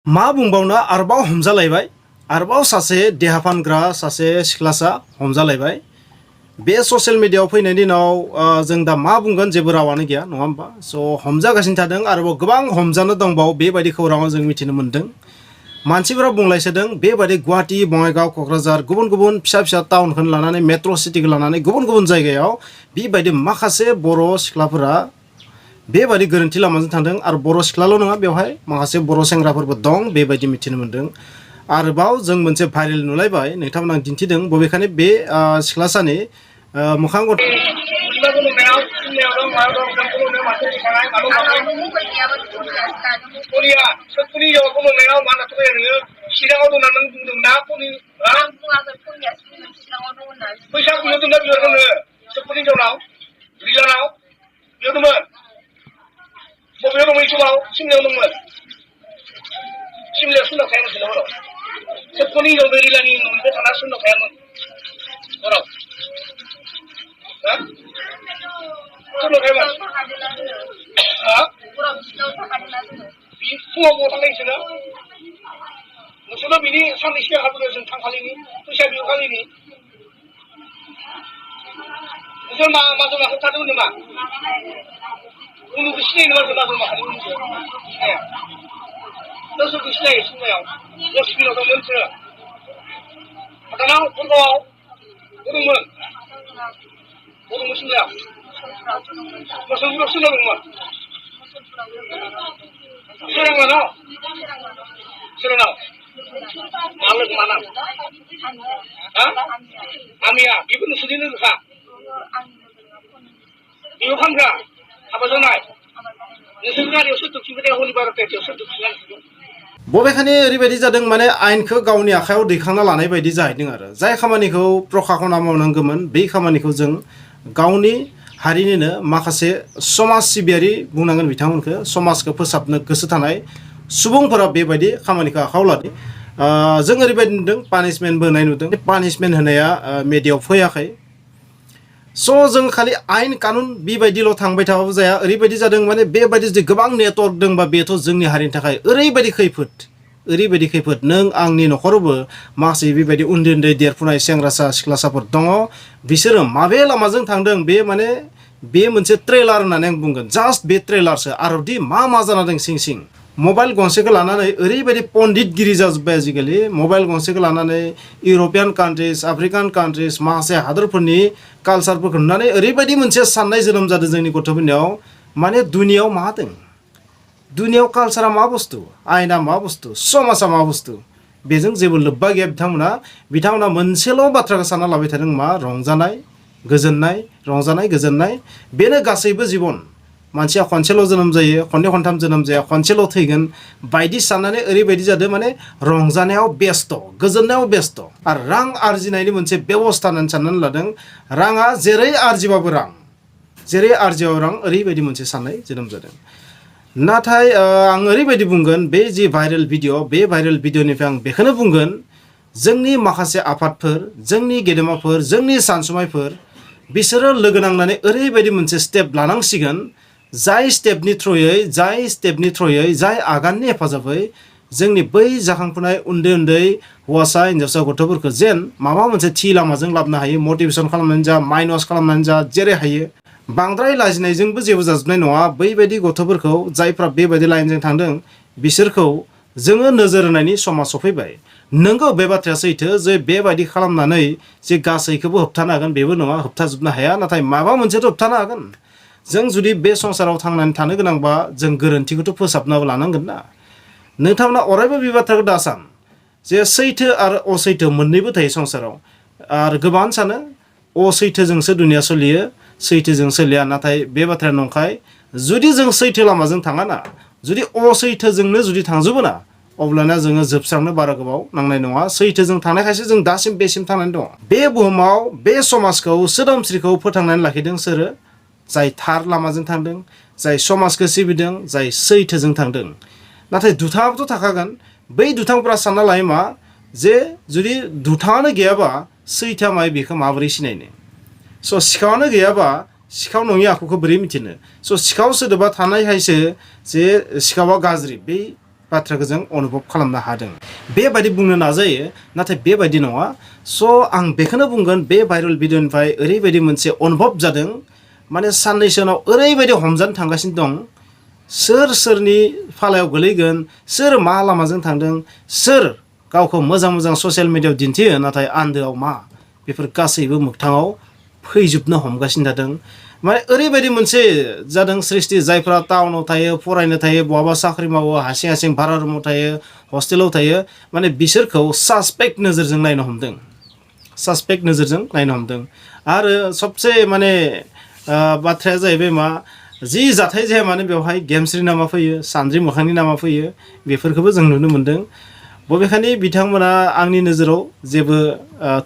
मा बुंबावनो आरोबाव हमजालायबाय आरोबाव सासे देहा फानग्रा सासे सिख्लासा हमजालायबाय बे ससियेल मिडियायाव फैनायनि दिनाव जों दा मा बुंगोन जेबो रावानो गैया नङा होमबा स' हमजागासिनो थादों आरोबाव गोबां हमजानो दंबावो बेबायदि खौराङाव जों मिथिनो मोन्दों मानसिफोरा बुंलायसोदों बेबायदि गुवाहाटी बङाइगाव क'क्राझार गुबुन गुबुन फिसा फिसा टाउनखौ लानानै मेट्र' सिटिखौ लानानै गुबुन गुबुन जायगायाव बेबायदि माखासे बर' सिख्लाफोरा बेबायदि गोरोन्थि लामाजों थांदों आरो बर' सिख्लाल' नङा बेवहाय माखासे बर' सेंग्राफोरबो दं बेबायदि मिथिनो मोन्दों आरोबाव जों मोनसे भाइरेल नुलायबाय नोंथांमोना दिन्थिदों बबेखानि बे सिख्लासानि मोखां बबेखानि ओरैबायदि जादों माने आयेनखौ गावनि आखायाव दैखांना लानाय बायदि जाहैदों आरो जाय खामानिखौ प्रखाखना मावनांगौमोन बै खामानिखौ जों गावनि हारिनिनो माखासे समाज सिबियारि बुंनांगोन बिथांमोनखौ समाजखौ फोसाबनो गोसो थानाय सुबुंफोरा बेबायदि खामानिखौ आखायाव लादों जों ओरैबायदि नुदों पानिशमेन्टबो होनाय नुदों पानिशमेन्ट होनाया मिडियायाव फैयाखै स' जों खालि आयेन कानुन बेबायदिल' थांबाय थाबाबो जाया ओरैबायदि जादों माने बेबायदि जुदि गोबां नेटवर्क दंबा बेथ' जोंनि हारिनि थाखाय ओरैबायदि खैफोद नों आंनि न'खरावबो माखासे बेबायदि उन्दै उन्दै देरफुनाय सेंग्रासा सिख्लासाफोर दङ बिसोरो माबे लामाजों थांदों बे माने बे मोनसे ट्रेलार होननानै आं बुंगोन जास्ट बे ट्रेलारसो आरो दि मा जाना दं सिं सिं मबाइल गंसेखौ लानानै ओरैबायदि पन्डितगिरि जाजोब्बाय आजिखालि मबाइल गंसेखौ लानानै इउर'पियान कान्ट्रिज आफ्रिकान कान्ट्रिज माखासे हादरफोरनि कालसारफोरखौ नुनानै ओरैबायदि मोनसे साननाय जोनोम जादों जोंनि गथ'फोरनियाव माने दुनियाव मा दं दुनियाव कालसारा मा बुस्थु आयेना मा बुस्थु समाजा मा बुस्थु बेजों जेबो लोब्बा गैया बिथांमोना मोनसेल' बाथ्राखौ सानना लाबाय थादों मा रंजानाय गोजोननाय बेनो गासैबो जिबन मानसिया खनसेल' जोनोम जायो खननै खनथाम जोनोम जाया खनसेल' थैगोन बायदि साननानै ओरैबायदि जादों माने रंजानायाव बेस्थ' गोजोननायाव बेस्थ' आरो रां आरजिनायनि मोनसे बेबस्था होननानै साननानै लादों राङा जेरै आरजिबाबो रां ओरैबायदि मोनसे साननाय जोनोम जादों नाथाय आं ओरैबायदि बुंगोन बे जि भाइरेल भिडिअ बे भाइरेल भिडिअनिफ्राय आं बेखौनो बुंगोन जोंनि माखासे आफादफोर जोंनि गेदेमाफोर जोंनि सानसुमायफोर बिसोरो लोगो नांनानै ओरैबायदि मोनसे स्टेप लानांसिगोन जाय स्टेपनि थ्रयै जाय आगाननि हेफाजाबै जोंनि बै जाखांफुनाय उन्दै हौवासा हिन्जावसा गथ'फोरखौ जेन माबा मोनसे थि लामाजों लाबोनो हायो मटिभेसन खालामनानै जा माइन्ड वाश खालामनानै जा जेरै हायो बांद्राय लाजिनायजोंबो जेबो जाजोबनाय नङा बैबायदि गथ'फोरखौ जायफ्रा बेबायदि लाइनजों थांदों बिसोरखौ जोङो नोजोर होनायनि समा सफैबाय नोंगौ बे बाथ्राया सैथो जे बेबायदि खालामनानै जे गासैखौबो होबथानो हागोन बेबो नङा होबथाजोबनो हाया नाथाय माबा मोनसेथ' होबथानो हागोन जों जुदि बे संसाराव थांनानै थानो गोनांबा जों गोरोन्थिखौथ' फोसाबनाबो लानांगोन ना नोंथांमोना अरायबो बे बाथ्राखौ दासान जे सैथो आरो असैथो मोननैबो थायो संसाराव आरो गोबां सानो असैथोजोंसो दुनिया सोलियो सैथोजों सोलिया नाथाय बे बाथ्राया नंखाय जुदि जों सैथो लामाजों थाङा ना जुदि असैथोजोंनो जुदि थांजोबो ना अब्लाना जोङो जोबस्रांनो बारा गोबाव नांनाय नङा सैथोजों थानायखायसो जों दासिम बेसिम थांनानै दङ बे बुहुमाव बे समाजखौ सोदोमस्रिखौ फोथांनानै लाखिदों सोरो जाय थार लामाजों थांदों जाय समाजखौ सिबिदों जाय सैथोजों थांदों नाथाय दुथाङाबोथ' थाखागोन बै दुथांफोरा सानना लायो मा जे जुदि दुथाङानो गैयाबा सैथोआ माय बेखौ माबोरै सिनायनो स' सिखावआनो गैयाबा सिखाव नङि आखुखौ बोरै मिथिनो स' सिखाव सोदोबा थानायखायसो जे सिखावा गाज्रि बै बाथ्राखौ जों अनुभब खालामनो हादों बेबायदि बुंनो नाजायो नाथाय बेबायदि नङा स' आं बेखौनो बुंगोन बे भाइरेल भिडिअनिफ्राय ओरैबायदि मोनसे अनुभब जादों माने साननैसो उनाव ओरैबायदि हमजानो थांगासिनो दं सोर सोरनि फालायाव गोलैगोन सोर मा लामाजों थांदों सोर गावखौ मोजां मोजां ससियेल मिडियायाव दिन्थियो नाथाय आन्दोआव मा बेफोर गासैबो मोगथाङाव फैजोबनो हमगासिनो थादों माने ओरैबायदि मोनसे जादों सृष्टि जायफ्रा टाउनाव थायो फरायनो थायो बहाबा साख्रि मावो हारसिं हारसिं भारा रुमाव थायो हस्टेलाव थायो माने बिसोरखौ सासपेक्ट नोजोरजों नायनो हमदों सासपेक्ट नोजोरजों नायनो हमदों आरो सबसे माने बाथ्राया जाहैबाय मा जि जाथाय जाया माने बेवहाय गेमस्रि नामा फैयो सानद्रि मोखांनि नामा फैयो बेफोरखौबो जों नुनो मोन्दों बबेखानि बिथांमोना आंनि नोजोराव जेबो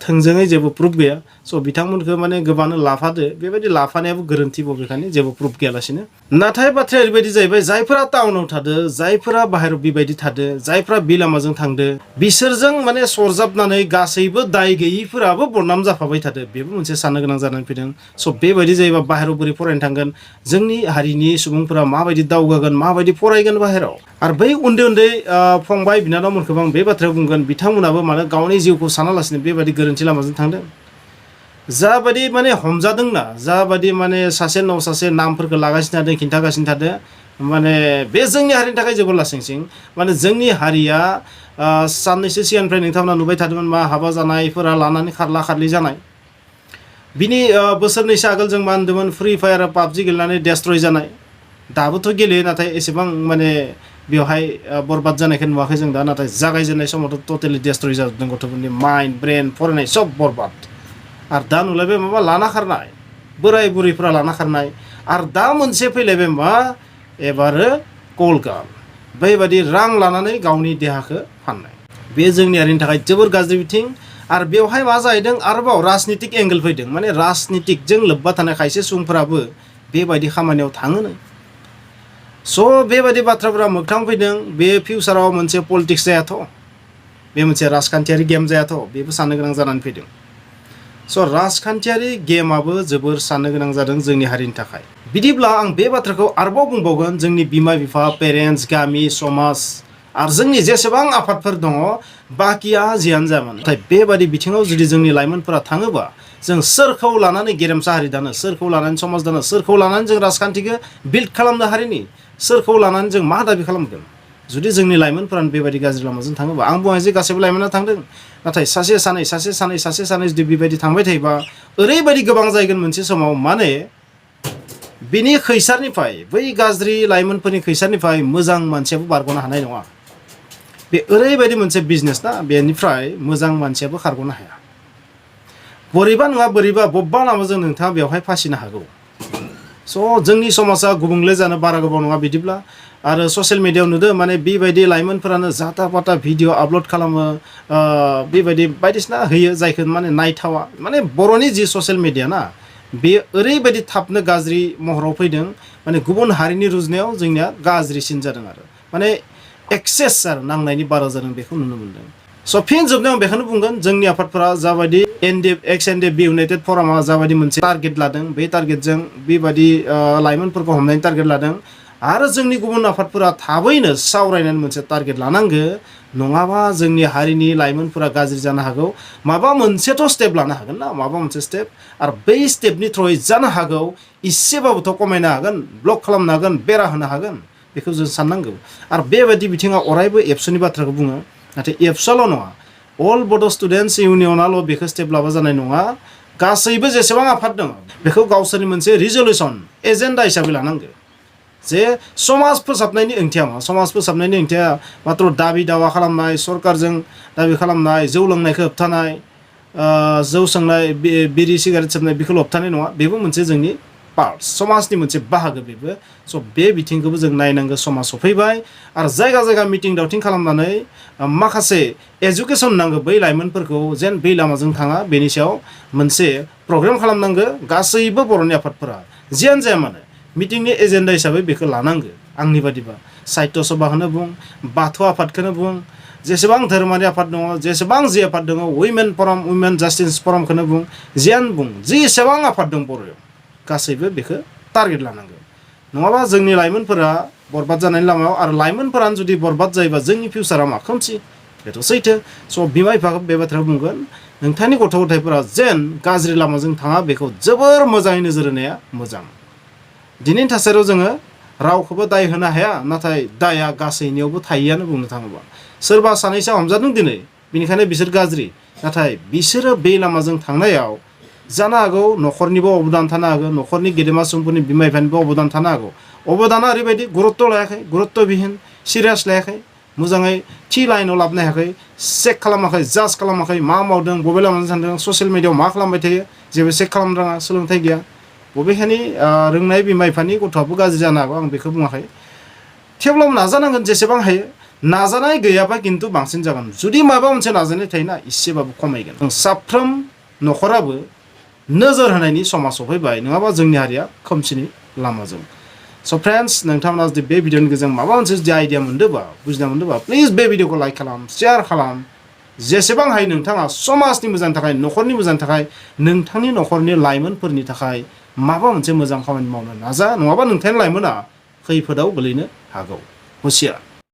थोंजोङै जेबो प्रुफ गैया स' बिथांमोनखौ माने गोबांनो लाफादो बेबायदि लाफानायाबो गोरोन्थि बबेखानि जेबो प्रुफ गैयालासिनो नाथाय बाथ्राया ओरैबायदि जाहैबाय जायफोरा टाउनाव थादो जायफोरा बाहेरायाव बेबायदि थादो जायफोरा बे लामाजों थांदो बिसोरजों माने सरजाबनानै गासैबो दाय गैयिफोराबो बदनाम जाफाबाय थादो बेबो मोनसे साननो गोनां जानानै फैदों स' बेबायदि जायोबा बाहेरायाव बोरै फरायनो थांगोन जोंनि हारिनि सुबुंफोरा माबायदि दावगागोन माबायदि फरायगोन बाहेरायाव आरो बै उन्दै उन्दै फंबाय बिनानावमोनखौबो आं बे बाथ्रायाव बुंगोन बिथांमोनाबो माने गावनि जिउखौ सानालासिनो बेबायदि गोरोन्थि लामाजों थांदों जाबायदि माने हमजादोंना जाबायदि माने सासे नाव सासे नामफोरखौ लागासिनो थादों खिन्थागासिनो थादों माने बे जोंनि हारिनि थाखाय जोबोर लासिंसिं माने जोंनि हारिया साननैसो सिगांनिफ्राय नोंथांमोना नुबाय थादोंमोन मा हाबा जानायफोरा लानानै खारला खारलि जानाय बिनि बोसोरनैसो आगोल जों मा होनदोंमोन फ्रि फायार पाबजि गेलेनानै डेस्ट्रय जानाय दाबोथ' गेलेयो नाथाय एसेबां माने बेवहाय बरबाद जानायखौ नुवाखै जों दा नाथाय जागायजेननाय समावथ' टटेलि डेस्ट्रय जाजोबदों गथ'फोरनि माइन्ड ब्रेन फरायनाय सब बरबाद आरो दा नुलायबाय माबा लाना खारनाय बोराय बुरैफ्रा लाना खारनाय आरो दा मोनसे फैलायबाय मा एबारो कलगान बेबायदि रां लानानै गावनि देहाखौ फाननाय बे जोंनि हारिनि थाखाय जोबोर गाज्रि बिथिं आरो बेवहाय मा जाहैदों आरोबाव राजनितिक एंगेल फैदों माने राजनितिकजों लोब्बा थानाय खायसे सुबुंफोराबो बेबायदि खामानियाव थाङोनो स' बेबायदि बाथ्राफोरा मोगथां फैदों बे फिउचाराव मोनसे पलिटिक्स जायाथ' बे मोनसे राजखान्थियारि गेम जायाथ' बेबो साननो गोनां जानानै फैदों स' राजखान्थियारि गेमाबो जोबोर साननो गोनां जादों जोंनि हारिनि थाखाय बिदिब्ला आं बे बाथ्राखौ आरोबाव बुंबावगोन जोंनि बिमा बिफा पेरेन्टस गामि समाज आरो जोंनि जेसेबां आफादफोर दङ बाकिया जियानो जायामोन नाथाय बेबायदि बिथिङाव जुदि जोंनि लाइमोनफोरा थाङोबा जों सोरखौ लानानै गेरेमसा हारि दानो सोरखौ लानानै समाज दानो सोरखौ लानानै जों राजखान्थिखौ बिल्ड खालामनो हारिनि सोरखौ लानानै जों मा दाबि खालामगोन जुदि जोंनि लाइमोनफोरानो बेबायदि गाज्रि लामाजों थाङोबा आं बुङाखै जे गासैबो लाइमोना थांदों नाथाय सासे सानै जुदि बेबायदि थांबाय थायोबा ओरैबायदि गोबां जायगोन मोनसे समाव माने बिनि खैसारनिफ्राय बै गाज्रि लाइमोनफोरनि खैसारनिफ्राय मोजां मानसियाबो बारग'नो हानाय नङा बे ओरैबायदि मोनसे बिजनेस ना बेनिफ्राय मोजां मानसियाबो खारग'नो हाया बोरैबा नङा बोरैबा बबेबा लामाजों नोंथाङा बेवहाय फासिनो हागौ स' जोंनि समाजा गुबुंले जानो बारा गोबाव नङा बिदिब्ला आरो ससियेल मिडियायाव नुदों माने बेबायदि लाइमोनफोरानो जाथा फाथा भिडिअ आपल'ड खालामो बेबायदि बायदिसिना होयो जायखौ माने नायथावा माने बर'नि जि ससियेल मिडिया ना बेयो ओरैबायदि थाबनो गाज्रि महराव फैदों माने गुबुन हारिनि रुजुनायाव जोंनिया गाज्रिसिन जादों आरो माने एक्सेस आरो नांनायनि बारा जादों बेखौ नुनो मोन्दों स' फिन जोबनायाव बेखौनो बुंगोन जोंनि आफादफोरा जाबायदि एक्स एनडिएफबि इउनाइटेड फरामा जाबायदि मोनसे टारगेट लादों बे टारगेटजों बेबायदि लाइमोनफोरखौ हमनायनि टारगेट लादों आरो जोंनि गुबुन आफादफोरा थाबैनो सावरायनानै मोनसे टारगेट लानांगो नङाबा जोंनि हारिनि लाइमोनफोरा गाज्रि जानो हागौ माबा मोनसेथ' स्टेप लानो हागोन ना माबा मोनसे स्टेप आरो बै स्टेपनि थ्रुयै जानो हागौ इसेबाबोथ' खमायनो हागोन ब्लक खालामनो हागोन बेरा होनो हागोन बेखौ जों साननांगौ आरो बेबायदि बिथिङाव अरायबो एबसुनि बाथ्राखौ बुङो नाथाय एबसुआल' नङा अल बड' स्टुडेन्टस इउनियनाल' बेखौ स्टेप लाबा जानाय नङा गासैबो जेसेबां आफाद दङ बेखौ गावसोरनि मोनसे रिजलिउसन एजेन्डा हिसाबै लानांगौ जे समाज फोसाबनायनि ओंथिया मा समाज फोसाबनायनि ओंथिया माथ्र' दाबि दावा खालामनाय सरकारजों दाबि खालामनाय जौ लोंनायखौ होबथानाय जौ सोंनाय बिरि सिगारेट सोबनाय बेखौ होबथानाय नङा बेबो मोनसे जोंनि पार्ट समाजनि मोनसे बाहागो बेबो स' बे बिथिंखौबो जों नायनांगौ समाज सफैबाय आरो जायगा जायगा मिटिं दावथिं खालामनानै माखासे एजुकेसन नांगौ बै लाइमोनफोरखौ जेन बै लामाजों थाङा बेनि सायाव मोनसे प्रग्राम खालामनांगौ गासैबो बर'नि आफादफोरा जियानो जाया मानो मिटिंनि एजेन्डा हिसाबै बेखौ लानांगौ आंनि बादिबा साहित्य सभाखौनो बुं बाथौ आफादखौनो बुं जेसेबां धोरोमारि आफाद दङ जेसेबां जि आफाद दङ उइमेन फराम उइमेन जास्टिस फरामखौनो बुं जियानो बुं जेसेबां आफाद दं बर'आव गासैबो बेखौ टारगेट लानांगौ नङाबा जोंनि लाइमोनफोरा बरबाद जानायनि लामायाव आरो लाइमोनफोरानो जुदि बरबाद जायोबा जोंनि फिउचारा मा खोमसि बेथ' सैथो स' बिमा बिफाखौ बे बाथ्राखौ बुंगोन नोंथांनि गथ' गथायफोरा जेन गाज्रि लामाजों थाङा बेखौ जोबोर मोजाङै नोजोर होनाया मोजां दिनैनि थासारियाव जोङो रावखौबो दाय होनो हाया नाथाय दाया गासैनियावबो थायोआनो बुंनो थाङोबा सोरबा सानैसो हमजादों दिनै बेनिखायनो बिसोर गाज्रि नाथाय बिसोरो बे लामाजों थांनायाव जानो हागौ न'खरनिबो अबदान थानो हागौ न'खरनि गेदेमा सुबुंफोरनि बिमा बिफानिबो अबदान थानो हागौ अबदाना ओरैबायदि गुरुत्त' लायाखै गुरुत्त'बिहीन सिरियास लायाखै मोजाङै थि लाइनाव लाबोनो हायाखै चेक खालामाखै जाज खालामाखै मा मावदों बबे लामाजों थांदों ससियेल मिडियायाव मा खालामबाय थायो जेबो चेक खालामनो रोङा सोलोंथाइ गैया बबेखानि रोंनाय बिमा बिफानि गथ'आबो गाज्रि जानो हागौ आं बेखौ बुङाखै थेवब्लाबो नाजानांगोन जेसेबां हायो नाजानाय गैयाबा खिन्थु बांसिन जागोन जुदि माबा मोनसे नाजानाय थायोना एसेबाबो खमायगोन साफ्रोम न'खराबो नोजोर होनायनि समा सफैबाय नङाबा जोंनि हारिया खोमसिनि लामाजों स' फ्रेन्ड्स नोंथांमोना जुदि बे भिडिअनि गेजेरजों माबा मोनसे जुदि आइडिया मोनदोंबा बुजिना मोनदोंबा प्लिज बे भिडिअखौ लाइक खालाम शेयार खालाम जेसेबां हायो नोंथाङा समाजनि मोजांनि थाखाय न'खरनि मोजांनि थाखाय नोंथांनि न'खरनि लाइमोनफोरनि थाखाय माबा मोनसे मोजां खामानि मावनो नाजा नङाबा नोंथांनि लाइमोना खैफोदाव गोलैनो हागौ हुसियार